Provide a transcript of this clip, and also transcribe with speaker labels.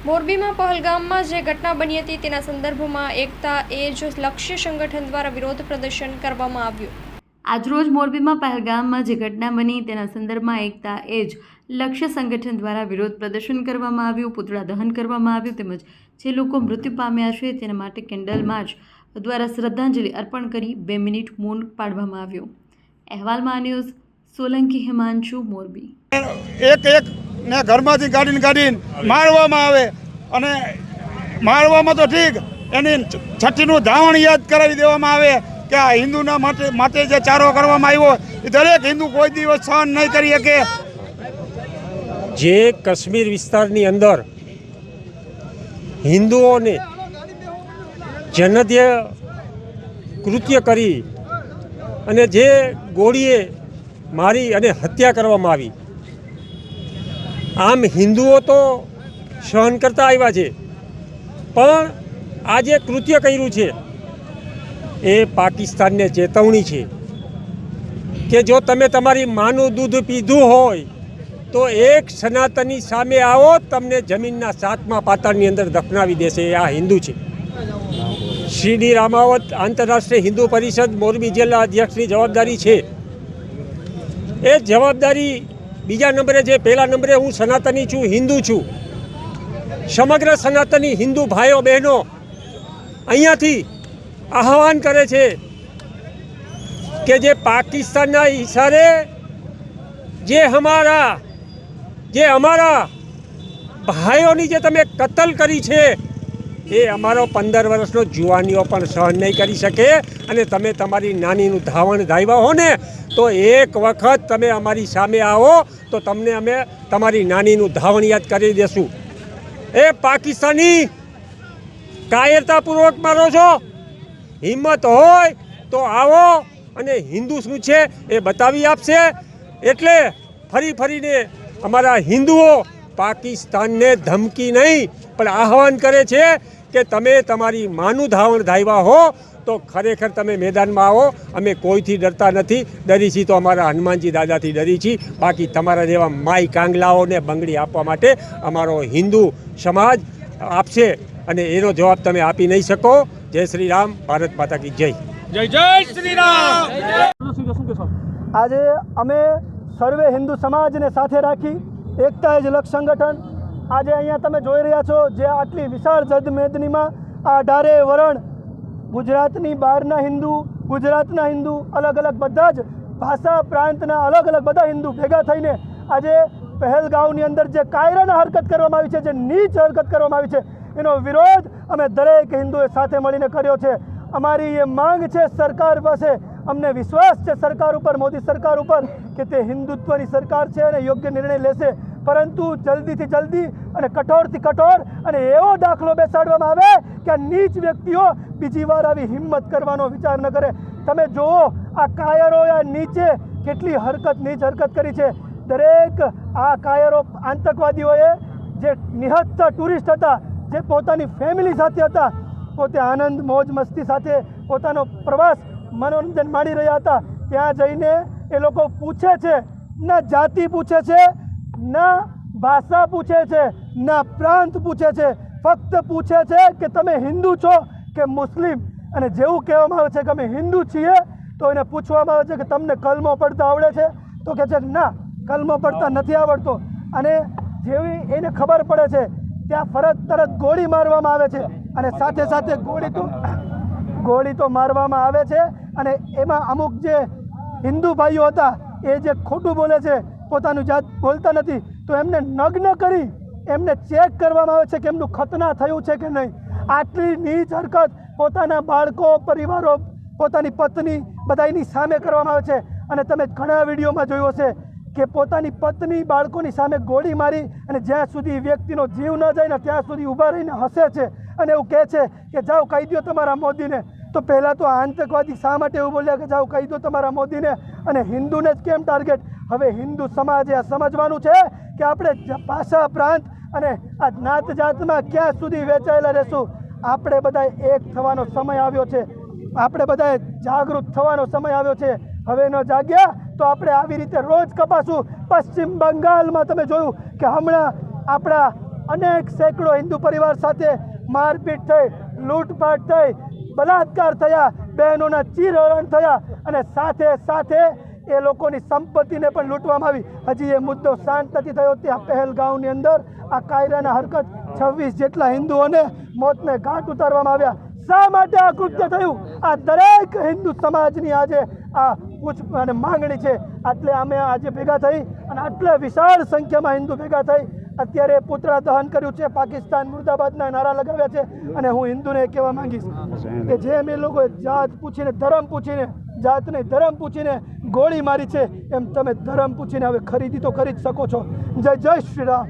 Speaker 1: મોરબીમાં પહલગામમાં જે ઘટના બની હતી તેના સંદર્ભમાં એકતા એજ લક્ષ્ય સંગઠન દ્વારા વિરોધ પ્રદર્શન કરવામાં આવ્યું।
Speaker 2: આજરોજ મોરબીમાં પહલગામમાં જે ઘટના બની તેના સંદર્ભમાં એકતા એજ લક્ષ્ય સંગઠન દ્વારા વિરોધ પ્રદર્શન કરવામાં આવ્યું, પુતળા દહન કરવામાં આવ્યું તેમજ જે લોકો મૃત્યુ પામ્યા છે તેના માટે કેન્ડલ માર્ચ દ્વારા શ્રદ્ધાંજલિ અર્પણ કરી 2 મિનિટ મૌન પાળવામાં આવ્યું। અહેવાલમાં ન્યૂઝ સોલંકી હિમાંશુ મોરબી।
Speaker 3: એક ને ઘરમાંથી કાઢીને મારવામાં આવે અને મારવામાં તો ઠીક, એની છઠ્ઠીનું ધાવણ યાદ કરાવી દેવામાં આવે કે આ હિન્દુના માટે જે ચારો કરવામાં આવ્યો એ દરેક હિન્દુ કોઈ દિવસ સહન નહીં કરી શકે।
Speaker 4: જે કાશ્મીર વિસ્તારની અંદર હિન્દુઓને જનધ્ય કૃત્ય કરી અને જે ગોળીએ મારી અને હત્યા કરવામાં આવી, આમ હિન્દુઓ તો સહન કરતા આવ્યા છે, પણ આ જે કૃત્ય કર્યું છે એ પાકિસ્તાનને ચેતવણી છે કે જો તમે તમારી માનું દૂધ પીધું હોય તો એક સનાતની સામે આવો, તમને જમીનના 7મા પાતાળની અંદર દફનાવી દેશે। આ હિન્દુ છે। શ્રી ડી રામાવત આંતરરાષ્ટ્રીય હિન્દુ પરિષદ મોરબી જિલ્લા અધ્યક્ષની જવાબદારી છે। એ જવાબદારી બીજા નંબરે છે, પહેલા નંબરે હું સનાતની છું, હિન્દુ છું। સમગ્ર સનાતની હિન્દુ ભાઈઓ બહેનો અહીંયાથી આહવાન કરે છે કે જે પાકિસ્તાનના ઇશારે જે અમારા ભાઈઓની જે તમે કતલ કરી છે એ અમારો 15 વર્ષનો જુવાનીઓ પણ સહન નહીં કરી શકે। અને તમે તમારી નાનીનું ધાવણ ધાવ્યા હો ને તો એક વખત તમે અમારી સામે આવો તો તમને અમે તમારી નાનીનું ધાવણ યાદ કરી દેશું। એ પાકિસ્તાની કાયરતાપૂર્વક મારો છો, હિંમત હોય તો આવો અને હિન્દુ શું છે એ બતાવી આપશે। એટલે ફરીને અમારા હિન્દુઓ પાકિસ્તાનને ધમકી નહીં પણ આહવાન કરે છે કે તમે તમારી માનું ધાવણ ધાવ્યા હો તો ખરેખર તમે મેદાનમાં આવો। અમે કોઈથી ડરતા નથી, ડરી છીએ તો અમારા હનુમાનજી દાદાથી ડરી છીએ, બાકી તમારા જેવા માઈ કાંગલાઓને બંગડી આપવા માટે અમારો હિન્દુ સમાજ આપશે અને એનો જવાબ તમે આપી નહીં શકો। જય શ્રી રામ, ભારત માતા કી જય।
Speaker 3: જય શ્રી રામ।
Speaker 5: આજે અમે સર્વે હિન્દુ સમાજને સાથે રાખી એકતા એજ લક્ષ્ય સંગઠન આજે અહીંયા તમે જોઈ રહ્યા છો, જે આટલી વિશાળ જદમેદનીમાં આ 18 વરણ ગુજરાતની બહારના હિન્દુ, ગુજરાતના હિન્દુ, અલગ અલગ બધા જ ભાષા પ્રાંતના અલગ અલગ બધા હિન્દુ ભેગા થઈને આજે પહેલગામની અંદર જે કાયરાના હરકત કરવામાં આવી છે, જે નીચ હરકત કરવામાં આવી છે, એનો વિરોધ અમે દરેક હિન્દુએ સાથે મળીને કર્યો છે। અમારી એ માંગ છે સરકાર પાસે, અમને વિશ્વાસ છે સરકાર ઉપર, મોદી સરકાર ઉપર કે તે હિન્દુત્વની સરકાર છે અને યોગ્ય નિર્ણય લેશે, પરંતુ જલ્દીથી જલ્દી અને કઠોરથી કઠોર અને એવો દાખલો બેસાડવામાં આવે કે આ નીચ વ્યક્તિઓ બીજી વાર આવી હિંમત કરવાનો વિચાર ન કરે। તમે જુઓ આ કાયરોએ નીચે કેટલી નીચ હરકત કરી છે। દરેક આ કાયરો આતંકવાદીઓએ જે નિહત્તા ટુરિસ્ટ હતા, જે પોતાની ફેમિલી સાથે હતા, પોતે આનંદ મોજ મસ્તી સાથે પોતાનો પ્રવાસ મનોરંજન માણી રહ્યા હતા, ત્યાં જઈને એ લોકો પૂછે છે, ના જાતિ પૂછે છે, ના ભાષા પૂછે છે, ના પ્રાંત પૂછે છે, ફક્ત પૂછે છે કે તમે હિન્દુ છો કે મુસ્લિમ। અને જેવું કહેવામાં આવે છે કે અમે હિન્દુ છીએ તો એને પૂછવામાં આવે છે કે તમને કલમો પડતા આવડે છે, તો કહે છે ના કલમો પડતા નથી આવડતો। અને જેવી એને ખબર પડે છે ત્યાં તરત ગોળી મારવામાં આવે છે અને સાથે સાથે ગોળી તો મારવામાં આવે છે। અને એમાં અમુક જે હિન્દુ ભાઈઓ હતા એ જે ખોટું બોલે છે, પોતાનું જાત બોલતા નથી, તો એમને નગ્ન કરી એમને ચેક કરવામાં આવે છે કે એમનું ખતના થયું છે કે નહીં। આટલી નીચ હરકત પોતાના બાળકો, પરિવારો, પોતાની પત્ની બધાની સામે કરવામાં આવે છે। અને તમે ઘણા વિડીયોમાં જોયું હશે કે પોતાની પત્ની બાળકોની સામે ગોળી મારી અને જ્યાં સુધી વ્યક્તિનો જીવ ન જાય ને ત્યાં સુધી ઊભા રહીને હસે છે અને એવું કહે છે કે જાઓ કહી દો તમારા મોદીને। તો પહેલાં તો આતંકવાદી શા માટે એવું બોલ્યા કે જાઓ કહી દો તમારા મોદીને, અને હિન્દુને જ કેમ ટાર્ગેટ? હવે હિન્દુ સમાજે આ સમજવાનું છે કે આપણે ભાષા પ્રાંત અને આ જ્ઞાત જાતમાં ક્યાં સુધી વેચાયેલા રહેશું। આપણે બધા એક થવાનો સમય આવ્યો છે, આપણે બધાએ જાગૃત થવાનો સમય આવ્યો છે। હવે ન જાગ્યા તો આપણે આવી રીતે રોજ કપાશું। પશ્ચિમ બંગાળમાં તમે જોયું કે હમણાં આપણા અનેક સેંકડો હિન્દુ પરિવાર સાથે મારપીટ થઈ, લૂંટફાટ થઈ, બલાત્કાર થયા, બહેનોના ચીરહરણ થયા અને સાથે સાથે એ લોકોની સંપત્તિને પણ લૂંટવામાં આવી. હજી એ મુદ્દો શાંત નથી થયો. ત્યાં પહેલગાંવની અંદર આ કાયરાના હરકત 26 જેટલા હિન્દુઓને મોતને ઘાટ ઉતારવામાં આવ્યા. શા માટે આ કૃત્ય થયું? આ દરેક હિન્દુ સમાજની આજે આ અને માંગણી છે. એટલે અમે આજે ભેગા થઈ અને આટલા વિશાળ સંખ્યામાં હિન્દુ ભેગા થઈ અત્યારે પૂતળા દહન કર્યું છે, પાકિસ્તાન મુર્દાબાદના નારા લગાવ્યા છે. અને હું હિન્દુને કહેવા માંગીશ કે જેમ એ લોકોએ જાત પૂછીને, ધર્મ પૂછીને, જાત નહીં ધર્મ પૂછીને ગોળી મારી છે, એમ તમે ધર્મ પૂછીને હવે ખરીદી તો કરી જ શકો છો. જય જય શ્રી રામ.